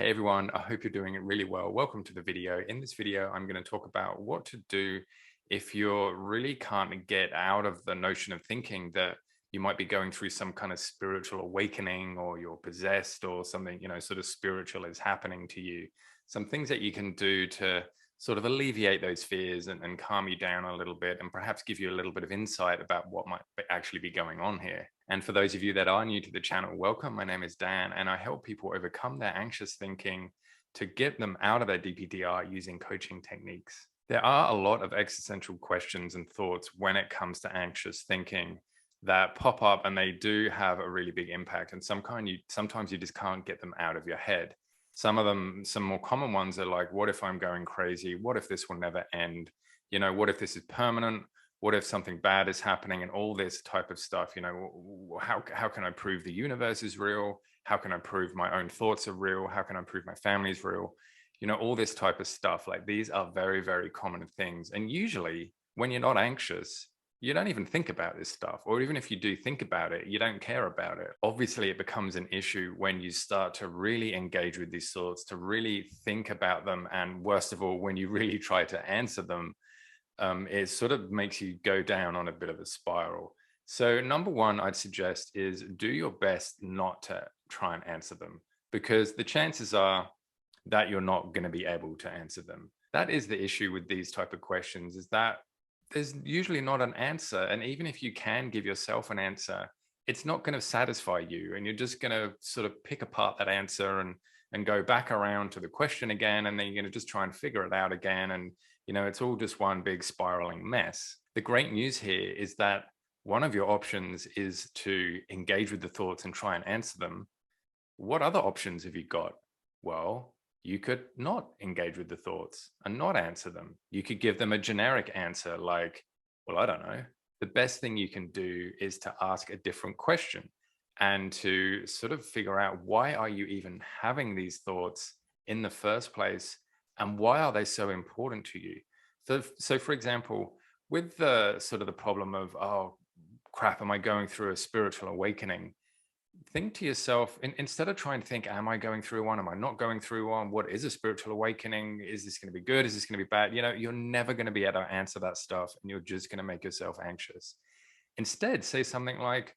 Hey everyone, I hope you're doing it really well. Welcome to the video. In this video, I'm going to talk about what to do if you really can't get out of the notion of thinking that you might be going through some kind of spiritual awakening or you're possessed or something, sort of spiritual is happening to you. Some things that you can do to sort of alleviate those fears and calm you down a little bit and perhaps give you a little bit of insight about what might actually be going on here. And for those of you that are new to the channel, welcome. My name is Dan, and I help people overcome their anxious thinking to get them out of their DPDR using coaching techniques. There are a lot of existential questions and thoughts when it comes to anxious thinking that pop up, and they do have a really big impact. And sometimes you just can't get them out of your head. Some of them, some more common ones are like, what if I'm going crazy? What if this will never end? What if this is permanent? What if something bad is happening, and all this type of stuff? How can I prove the universe is real? How can I prove my own thoughts are real? How can I prove my family is real? All this type of stuff. Like, these are very, very common things. And usually when you're not anxious, you don't even think about this stuff. Or even if you do think about it, you don't care about it. Obviously, it becomes an issue when you start to really engage with these thoughts, to really think about them. And worst of all, when you really try to answer them, it sort of makes you go down on a bit of a spiral. So number one, I'd suggest is do your best not to try and answer them, because the chances are that you're not going to be able to answer them. That is the issue with these type of questions, is that there's usually not an answer. And even if you can give yourself an answer, it's not going to satisfy you. And you're just going to sort of pick apart that answer and go back around to the question again. And then you're going to just try and figure it out again. And, it's all just one big spiraling mess. The great news here is that one of your options is to engage with the thoughts and try and answer them. What other options have you got? Well, you could not engage with the thoughts and not answer them. You could give them a generic answer like, well, I don't know. The best thing you can do is to ask a different question and to sort of figure out, why are you even having these thoughts in the first place? And why are they so important to you? So for example, with the sort of the problem of, oh, crap, am I going through a spiritual awakening? Think to yourself, instead of trying to think, am I going through one? Am I not going through one? What is a spiritual awakening? Is this going to be good? Is this going to be bad? You're never going to be able to answer that stuff, and you're just going to make yourself anxious. Instead, say something like,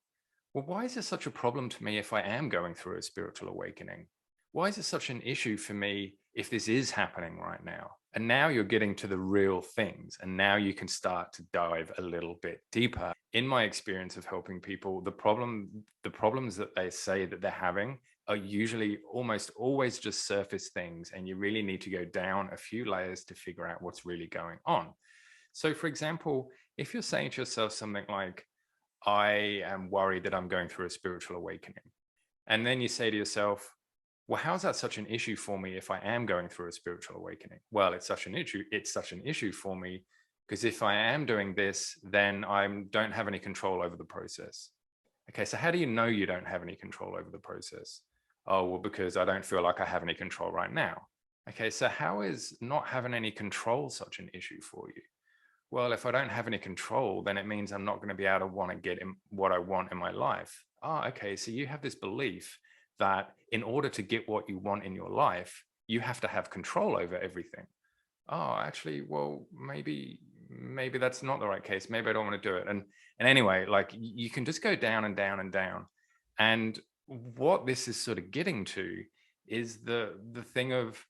well, why is this such a problem to me if I am going through a spiritual awakening? Why is it such an issue for me if this is happening right now? And now you're getting to the real things. And now you can start to dive a little bit deeper. In my experience of helping people, the problems that they say that they're having are usually almost always just surface things. And you really need to go down a few layers to figure out what's really going on. So for example, if you're saying to yourself something like, I am worried that I'm going through a spiritual awakening. And then you say to yourself, well, how is that such an issue for me if I am going through a spiritual awakening? Well, it's such an issue for me because if I am doing this, then I don't have any control over the process. Okay, so how do you know you don't have any control over the process? Oh, well, because I don't feel like I have any control right now. Okay, so how is not having any control such an issue for you? Well, if I don't have any control, then it means I'm not going to be able to want to get what I want in my life. Oh, okay, so you have this belief that in order to get what you want in your life, you have to have control over everything. Oh, actually, well, maybe that's not the right case. Maybe I don't want to do it. And anyway, like, you can just go down and down and down. And what this is sort of getting to is the thing of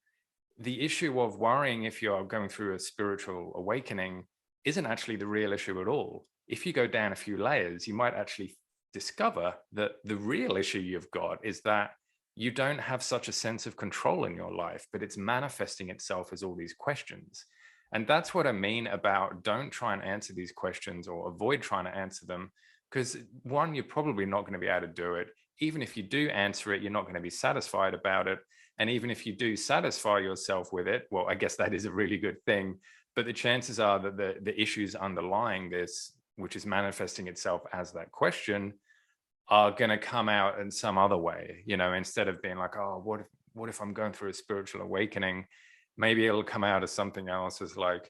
the issue of worrying if you're going through a spiritual awakening isn't actually the real issue at all. If you go down a few layers, you might actually discover that the real issue you've got is that you don't have such a sense of control in your life, but it's manifesting itself as all these questions. And that's what I mean about don't try and answer these questions or avoid trying to answer them, because one, you're probably not going to be able to do it. Even if you do answer it, you're not going to be satisfied about it. And even if you do satisfy yourself with it, well, I guess that is a really good thing. But the chances are that the issues underlying this, which is manifesting itself as that question, are going to come out in some other way. Instead of being like, oh, what if I'm going through a spiritual awakening? Maybe it'll come out as something else, as like,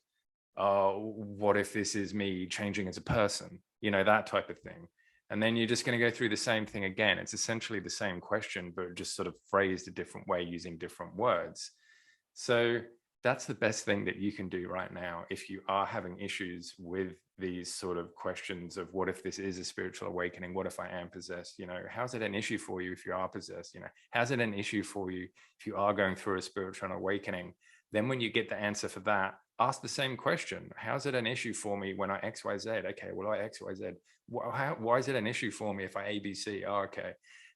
oh, what if this is me changing as a person? That type of thing. And then you're just going to go through the same thing again. It's essentially the same question, but just sort of phrased a different way using different words. So that's the best thing that you can do right now if you are having issues with these sort of questions of what if this is a spiritual awakening? What if I am possessed? How's it an issue for you if you are possessed? How's it an issue for you if you are going through a spiritual awakening? Then when you get the answer for that, ask the same question. How's it an issue for me when I XYZ? Okay, well, I XYZ. Why is it an issue for me if I ABC? Oh, okay.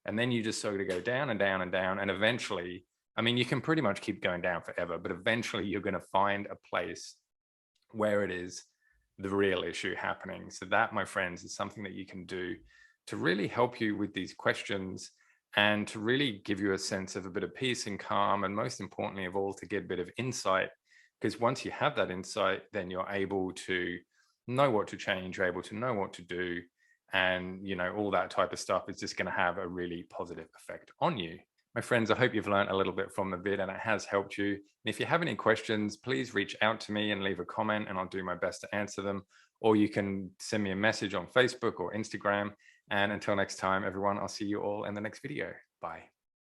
And then you just sort of go down and down and down. And eventually, I mean, you can pretty much keep going down forever, but eventually you're going to find a place where it is the real issue happening. So that, my friends, is something that you can do to really help you with these questions and to really give you a sense of a bit of peace and calm, and most importantly of all, to get a bit of insight. Because once you have that insight, then you're able to know what to change, you're able to know what to do, and all that type of stuff is just going to have a really positive effect on you. My friends, I hope you've learned a little bit from the vid and it has helped you. And if you have any questions, please reach out to me and leave a comment and I'll do my best to answer them. Or you can send me a message on Facebook or Instagram. And until next time, everyone, I'll see you all in the next video. Bye.